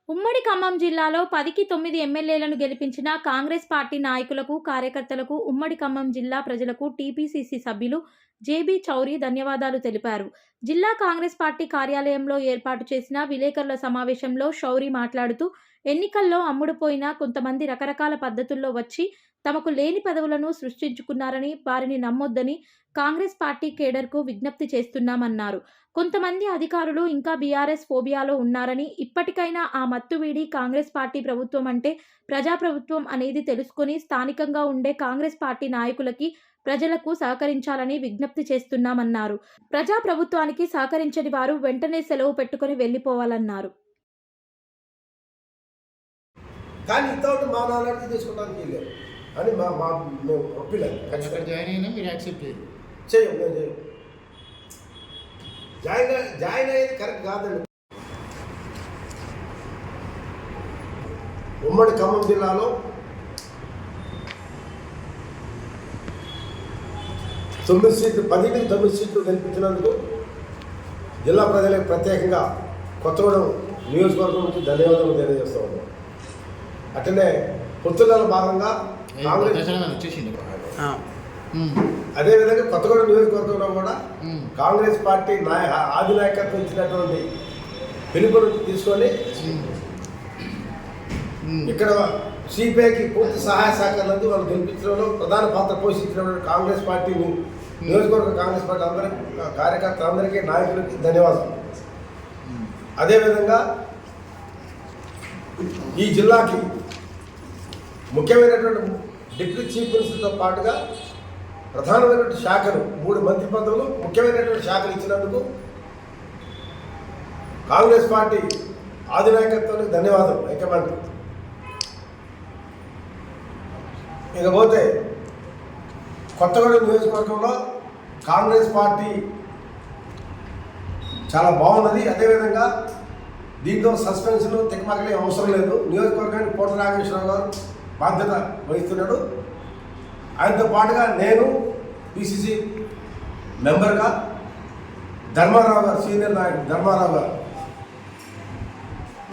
ఉమ్మడి ఖమ్మం జిల్లాలో 10కి 9 ఎమ్మెల్యేలను గెలిపించిన కాంగ్రెస్ పార్టీ నాయకులకు, కార్యకర్తలకు, ఉమ్మడి ఖమ్మం జిల్లా ప్రజలకు టీపీసీసీ సభ్యులు జేబీ చౌరి ధన్యవాదాలు తెలిపారు. జిల్లా కాంగ్రెస్ పార్టీ కార్యాలయంలో ఏర్పాటు చేసిన విలేకరుల సమావేశంలో శౌరి మాట్లాడుతూ, ఎన్నికల్లో అమ్ముడుపోయిన కొంతమంది రకరకాల పద్ధతుల్లో వచ్చి తమకు లేని పదవులను సృష్టించుకున్నారని, వారిని నమ్మొద్దని కాంగ్రెస్ పార్టీ కేడర్కు విజ్ఞప్తి చేస్తున్నామన్నారు. కొంతమంది అధికారులు ఇంకా బీఆర్ఎస్ ఫోబియాలో ఉన్నారని, ఇప్పటికైనా ఆ మత్తు వీడి కాంగ్రెస్ పార్టీ ప్రభుత్వం అంటే ప్రజాప్రభుత్వం అనేది తెలుసుకొని స్థానికంగా ఉండే కాంగ్రెస్ పార్టీ నాయకులకి, ప్రజలకు సహకరించాలని విజ్ఞప్తి చేస్తున్నామన్నారు. ప్రజాప్రభుత్వానికి సహకరించని వారు వెంటనే సెలవు పెట్టుకుని వెళ్లిపోవాలన్నారు. కానీ ఇంతవరకు మా నాన్నకి తీసుకోవడానికి లేదు అని మేము ఒప్పిలేదు. జాయిన్ అయినా మీరు యాక్సెప్ట్ చేయం, మేము చేయం. జాయిన్ అయ్యేది కరెక్ట్ కాదండి. ఉమ్మడి ఖమ్మం జిల్లాలో 9 సీట్లు, 10కి 9 సీట్లు గెలిపించినందుకు జిల్లా ప్రజలకు ప్రత్యేకంగా కొత్తగూడెం నియోజకవర్గం నుంచి ధన్యవాదాలు తెలియజేస్తూ ఉన్నాం. అట్లనే పొత్తులలో భాగంగా అదేవిధంగా కొత్తగూడెం నియోజకవర్గంలో కూడా కాంగ్రెస్ పార్టీ ఆది నాయకత్వం ఇచ్చినటువంటి పిలుపును తీసుకొని ఇక్కడ సిపిఐకి పూర్తి సహాయ సహకారాలు వాళ్ళు గెలిపించడంలో ప్రధాన పాత్ర పోషించినటువంటి కాంగ్రెస్ పార్టీ నియోజకవర్గ కాంగ్రెస్ పార్టీ అందరికీ, కార్యకర్తలందరికీ, నాయకులకి ధన్యవాదాలు. అదేవిధంగా ఈ జిల్లాకి ముఖ్యమైనటువంటి డిప్యూటీ చీఫ్ మినిస్టర్తో పాటుగా ప్రధానమైనటువంటి శాఖలు 3 మంత్రి పదవులు, ముఖ్యమైనటువంటి శాఖలు ఇచ్చినందుకు కాంగ్రెస్ పార్టీ అధినాయకత్వానికి ధన్యవాదాలు హైకమాండ్. ఇకపోతే కొత్తగూడెం నియోజకవర్గంలో కాంగ్రెస్ పార్టీ చాలా బాగున్నది. అదేవిధంగా దీంట్లో సస్పెన్షన్, తికమకలే అవసరం లేదు. నియోజకవర్గానికి కోట నాగేశ్వరరావు గారు బాధ్యత వహిస్తున్నాడు. ఆయనతో పాటుగా నేను పిసిసి మెంబర్గా, ధర్మారావు గారు సీనియర్ నాయకుడు ధర్మారావు గారు,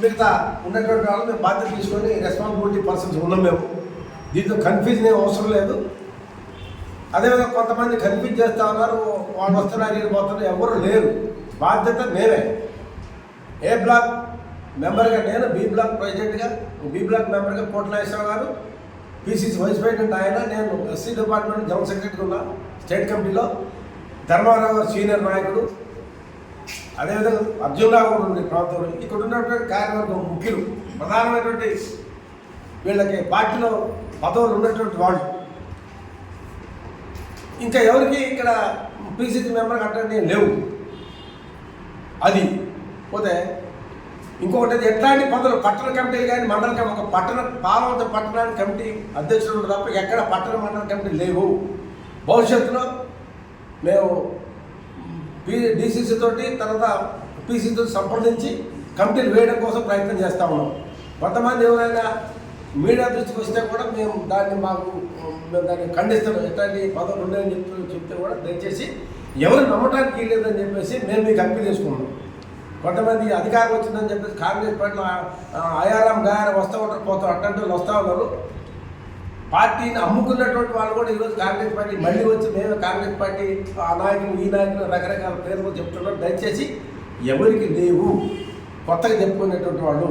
మిగతా ఉన్నటువంటి వాళ్ళు మేము బాధ్యత తీసుకొని రెస్పాన్సిబిలిటీ పర్సన్స్ ఉన్నాం. మేము దీంతో కన్ఫ్యూజన్ ఏం అవసరం లేదు. అదేవిధంగా కొంతమంది కన్ఫ్యూజ్ చేస్తూ ఉన్నారు, వాళ్ళు వస్తున్నారు, వీళ్ళు పోతున్నారు, ఎవరు లేరు. బాధ్యత నేనే. ఏ బ్లాక్ మెంబర్గా నేను, బి బ్లాక్ ప్రెసిడెంట్గా, బి బ్లాక్ మెంబర్గా కోటనాగేశ్వరరావు గారు, పిసిసి వైస్ ప్రెసిడెంట్ ఆయన, నేను ఎస్సీ డిపార్ట్మెంట్ జనరల్ సెక్రటరీ ఉన్నా స్టేట్ కమిటీలో, ధర్మారావు గారు సీనియర్ నాయకుడు, అదేవిధంగా అర్జునరావు కూడా ఉంది ప్రాంతంలో. ఇక్కడ ఉన్నటువంటి కార్యవర్గం ముఖ్యులు, ప్రధానమైనటువంటి వీళ్ళకి పార్టీలో పదవులు ఉన్నటువంటి వాళ్ళు. ఇంకా ఎవరికి ఇక్కడ పిసిసి మెంబర్ అంటే లేవు. అది పోతే ఇంకొకటి ఎట్లాంటి పదవులు పట్టణ కమిటీలు కానీ మండల కమిటీ, ఒక పట్టణ పాలవంత పట్టణానికి కమిటీ అధ్యక్షుడు తప్ప ఎక్కడ పట్టణ మండల కమిటీ లేవు. భవిష్యత్తులో మేము డిసిసి తోటి, తర్వాత పిసిసితో సంప్రదించి కమిటీలు వేయడం కోసం ప్రయత్నం చేస్తూ ఉన్నాం. కొంతమంది ఎవరైనా మీడియా దృష్టికి వస్తే కూడా మేము దాన్ని ఖండిస్తున్నాం. ఎట్లాంటి పదవులు ఉన్నాయని చెప్తే కూడా దయచేసి ఎవరు నమ్మటానికి లేదని చెప్పేసి మేము మీకు అప్పీల్ చేసుకున్నాం. కొంతమంది అధికారం వచ్చిందని చెప్పేసి కాంగ్రెస్ పార్టీలో అయారాం గాయారం వస్తూ ఉంటారు, పోతారు, అట్టంటే వస్తూ ఉన్నారు. పార్టీని అమ్ముకున్నటువంటి వాళ్ళు కూడా ఈరోజు కాంగ్రెస్ పార్టీ మళ్ళీ వచ్చి మేము కాంగ్రెస్ పార్టీ ఆ నాయకులు, ఈ నాయకులు రకరకాల పేర్లు చెప్తున్నారు. దయచేసి ఎవరికి లేవు. కొత్తగా చెప్పుకునేటువంటి వాళ్ళు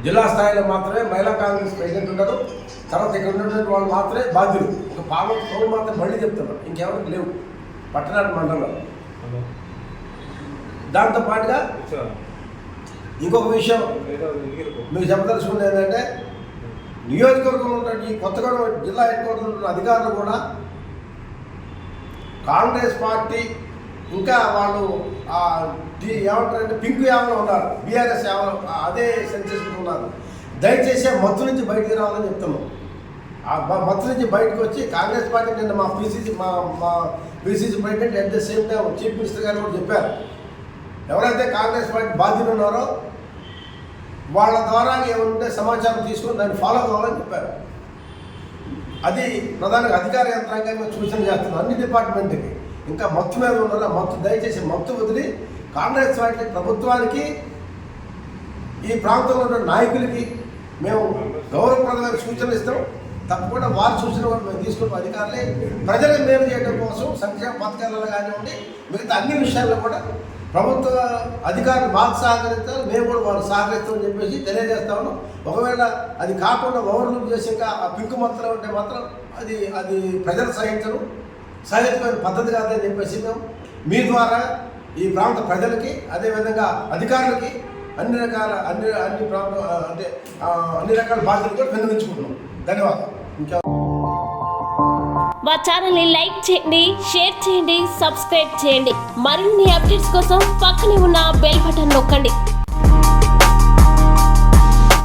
జిల్లా స్థాయిలో మాత్రమే మహిళా కాంగ్రెస్ ప్రెసిడెంట్ ఉండదు. తర్వాత ఇక్కడ ఉన్నటువంటి వాళ్ళు మాత్రమే బాధ్యులు. ఒక పౌరులు మాత్రం మళ్ళీ చెప్తున్నారు, ఇంకెవరికి లేవు పట్టణ మండలంలో. దాంతో పాటుగా ఇంకొక విషయం మీకు చెప్పదలుచుకుంది ఏంటంటే, నియోజకవర్గంలో ఉన్న ఈ కొత్తగూడెం జిల్లా హెడ్ క్వార్టర్లో ఉన్న అధికారులు కూడా కాంగ్రెస్ పార్టీ ఇంకా వాళ్ళు ఏమంటారంటే పింక్ యావలో ఉన్నారు, బీఆర్ఎస్ యావలో అదే సెన్సేషన్ ఉన్నారు. దయచేసి ఆ మత్తు నుంచి బయటికి రావాలని చెప్తున్నాం. ఆ మత్తు నుంచి బయటకు వచ్చి కాంగ్రెస్ పార్టీ నిన్న మా PCC president at the same time chief minister గారు కూడా చెప్పారు, ఎవరైతే కాంగ్రెస్ పార్టీ బాధ్యులు ఉన్నారో వాళ్ళ ద్వారా ఏమంటే సమాచారం తీసుకొని దాన్ని ఫాలో కావాలని చెప్పారు. అది ప్రధానంగా అధికార యంత్రాంగంగా సూచన చేస్తున్నారు అన్ని డిపార్ట్మెంట్కి. ఇంకా మత్తు మీద ఉన్నారో మత్తు దయచేసి మత్తు వదిలి కాంగ్రెస్ పార్టీ ప్రభుత్వానికి ఈ ప్రాంతంలో ఉన్న నాయకులకి మేము గౌరవప్రదమైన సూచనలు ఇస్తాం. తప్పకుండా వారి సూచన కూడా మేము తీసుకున్న అధికారులే ప్రజలకు మేలు చేయడం కోసం సంక్షేమ పథకాలలో కానివ్వండి మిగతా అన్ని విషయాల్లో కూడా ప్రభుత్వ అధికారులు మాకు సహకరిస్తారు, మేము కూడా వాళ్ళు సహకరిస్తామని చెప్పేసి తెలియజేస్తా ఉన్నాం. ఒకవేళ అది కాకుండా ఓవర్లుక్ చేసి ఇంకా ఆ పింక్ మొత్తం ఉంటే మాత్రం అది ప్రజలు సహితమైన పద్ధతి కాదని చెప్పేసి మేము మీ ద్వారా ఈ ప్రాంత ప్రజలకి అదేవిధంగా అధికారులకి అన్ని రకాల బాధ్యతలు కూడా విన్నవించుకుంటున్నాం. ధన్యవాదాలు. ఇంకా మా ఛానల్ని లైక్ చేయండి, షేర్ చేయండి, సబ్స్క్రైబ్ చేయండి. మరిన్ని అప్డేట్స్ కోసం పక్కనే ఉన్న బెల్ బటన్ నొక్కండి.